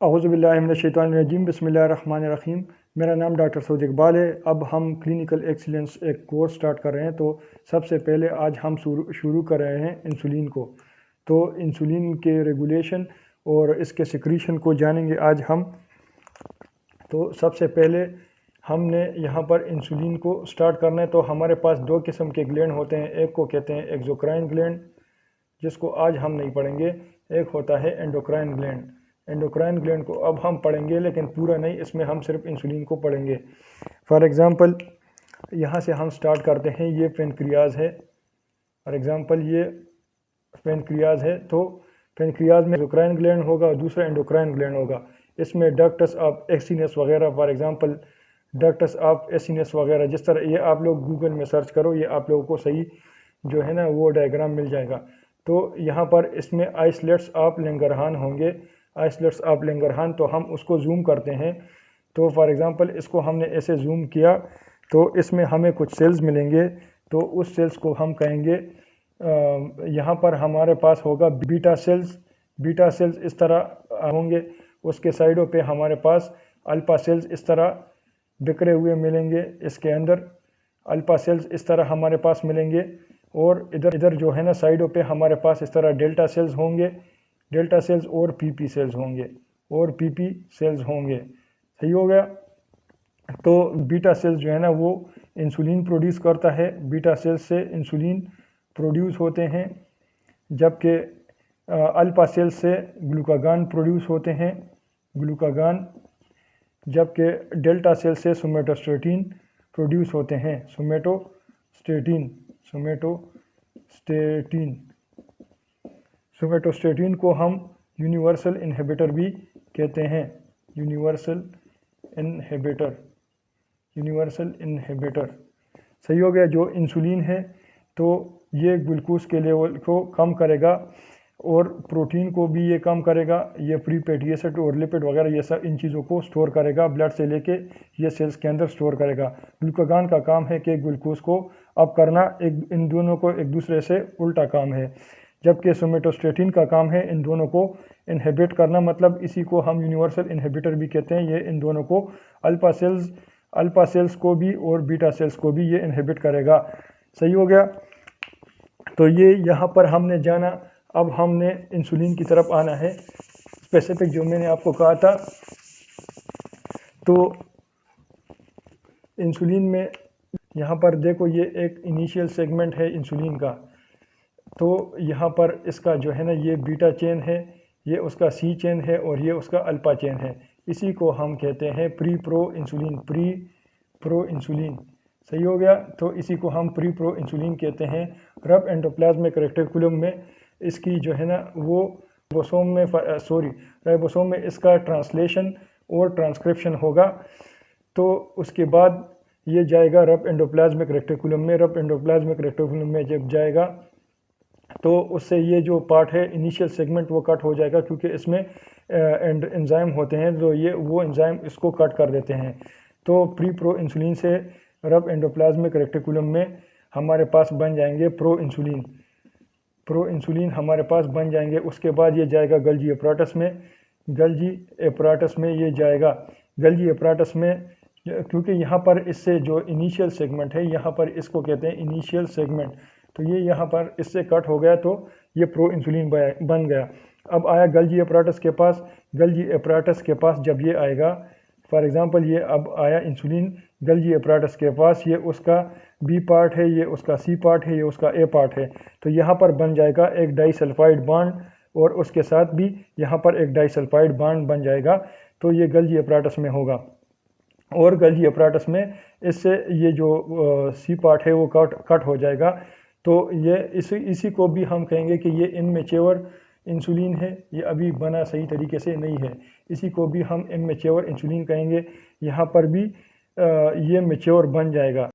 औज़ुबिल्लाहिमिनश्शैतानिर्रजीम बिस्मिल्लाहिर्रहमानिर्रहीम। मेरा नाम डॉक्टर सऊद इकबाल है। अब हम क्लिनिकल एक्सीलेंस एक कोर्स स्टार्ट कर रहे हैं। तो सबसे पहले आज हम शुरू कर रहे हैं इंसुलिन को। तो इंसुलिन के रेगुलेशन और इसके सिक्रीशन को जानेंगे आज हम। तो सबसे पहले हमने यहाँ पर इंसुलिन को स्टार्ट करना है। तो हमारे पास दो किस्म के ग्लैंड होते हैं। एक को कहते हैं एक्सोक्राइन ग्लैंड, जिसको आज हम नहीं पढ़ेंगे। एक होता है एंडोक्राइन ग्लैंड। एंडोक्राइन ग्लैंड को अब हम पढ़ेंगे, लेकिन पूरा नहीं, इसमें हम सिर्फ इंसुलिन को पढ़ेंगे। फॉर एग्ज़ाम्पल यहाँ से हम स्टार्ट करते हैं। ये पेनक्रियाज है। फॉर एग्ज़ाम्पल ये पेनक्रियाज है। तो पेनक्रियाज में एक्सोक्राइन ग्लैंड होगा, दूसरा एंडोक्राइन ग्लैंड होगा। इसमें डक्टस ऑफ एसिनस वगैरह, for example ductus of acinus वगैरह, जिस तरह ये आप लोग गूगल में सर्च करो, ये आप लोगों को सही जो है ना वो डायग्राम मिल जाएगा। तो यहाँ पर इसमें आइसलेट्स ऑफ लैंगरहान होंगे। आइसलेट्स ऑफ लैंगरहान, तो हम उसको जूम करते हैं। तो फॉर एग्ज़ाम्पल इसको हमने ऐसे जूम किया तो इसमें हमें कुछ सेल्स मिलेंगे। तो उस सेल्स को हम कहेंगे, यहाँ पर हमारे पास होगा बीटा सेल्स। बीटा सेल्स इस तरह होंगे। उसके साइडों पे हमारे पास अल्फा सेल्स इस तरह बिखरे हुए मिलेंगे। इसके अंदर अल्फा सेल्स इस तरह हमारे पास मिलेंगे। और इधर इधर जो है ना साइडों पे हमारे पास इस तरह डेल्टा सेल्स होंगे। डेल्टा सेल्स और पीपी सेल्स होंगे, और पीपी सेल्स होंगे। सही हो गया। तो बीटा सेल्स जो है ना वो इंसुलिन प्रोड्यूस करता है। बीटा सेल्स से इंसुलिन प्रोड्यूस होते हैं, जबकि अल्फा सेल्स से ग्लूकागान प्रोड्यूस होते हैं। ग्लूकागान, जबकि डेल्टा सेल से सोमेटोस्टेटिन प्रोड्यूस होते हैं। सोमेटोस्टेटिन सोमेटोस्टेटिन को हम यूनिवर्सल इनहिबिटर भी कहते हैं। Universal inhibitor. सही हो गया। जो इंसुलिन है तो ये ग्लूकोज के लेवल को कम करेगा, और प्रोटीन को भी ये कम करेगा। ये फ्री फैटी एसिड और लिपिड वगैरह ये सब इन चीज़ों को स्टोर करेगा। ब्लड से लेके ये सेल्स के अंदर स्टोर करेगा। ग्लूकागान का काम है कि ग्लूकोज को अप करना। इन दोनों को एक दूसरे से उल्टा काम है। जबकि सोमेटोस्टेटिन का काम है इन दोनों को इनहिबिट करना। मतलब इसी को हम यूनिवर्सल इनहिबिटर भी कहते हैं। ये इन दोनों को अल्फा सेल्स को भी और बीटा सेल्स को भी ये इनहिबिट करेगा। सही हो गया। तो ये यहाँ पर हमने जाना। अब हमने इंसुलिन की तरफ आना है। स्पेसिफिक जो मैंने आपको कहा था, तो इंसुलिन में यहाँ पर देखो ये एक इनिशियल सेगमेंट है इंसुलिन का। तो यहाँ पर इसका जो है ना ये बीटा चेन है, ये उसका सी चेन है, और ये उसका अल्फा चेन है। इसी को हम कहते हैं प्री प्रो इंसुलिन। सही हो गया। तो इसी को हम प्री प्रो इंसुलिन कहते हैं। रब एंडोप्लाज्मिक रेटिकुलम में इसकी जो है ना वो राइबोसोम में इसका ट्रांसलेशन और ट्रांसक्रिप्शन होगा। तो उसके बाद ये जाएगा रब एंडोप्लाज्मिक रेटिकुलम में। रब एंडोप्लाज्मिक रेटिकुलम में जब जाएगा तो उससे ये जो पार्ट है इनिशियल सेगमेंट वो कट हो जाएगा, क्योंकि इसमें एंजाइम होते हैं जो वो एंजाइम इसको कट कर देते हैं। तो प्री प्रो इंसुलिन से रब एंडोप्लाज्मिक रेटिकुलम में हमारे पास बन जाएंगे प्रो इंसुलिन हमारे पास बन जाएंगे। उसके बाद ये जाएगा गल्जी एपराटस में ये जाएगा। गल्जी एपराटस में, क्योंकि यहाँ पर इससे जो इनिशियल सेगमेंट है, यहाँ पर इसको कहते हैं इनिशियल सेगमेंट, तो ये यहाँ पर इससे कट हो गया, तो ये प्रो इंसुलिन बन गया। अब आया गल्जी एपराटस के पास। गल्जी एपराटस के पास जब ये आएगा, फॉर एग्जांपल ये अब आया इंसुलिन गल्जी एपराटस के पास, ये उसका बी पार्ट है, ये उसका सी पार्ट है, ये उसका ए पार्ट है। तो यहाँ पर बन जाएगा एक डाइसल्फाइड बॉन्ड, और उसके साथ भी यहाँ पर एक डाइसल्फाइड बॉन्ड बन जाएगा। तो ये गल्जी एपराटस में होगा। और गल्जी एपराटस में इससे ये जो सी पार्ट है वो कट हो जाएगा। तो ये इसी को भी हम कहेंगे कि ये इमैच्योर इंसुलिन है, ये अभी बना सही तरीके से नहीं है। इसी को भी हम इमैच्योर इंसुलिन कहेंगे। यहाँ पर भी ये मैच्योर बन जाएगा।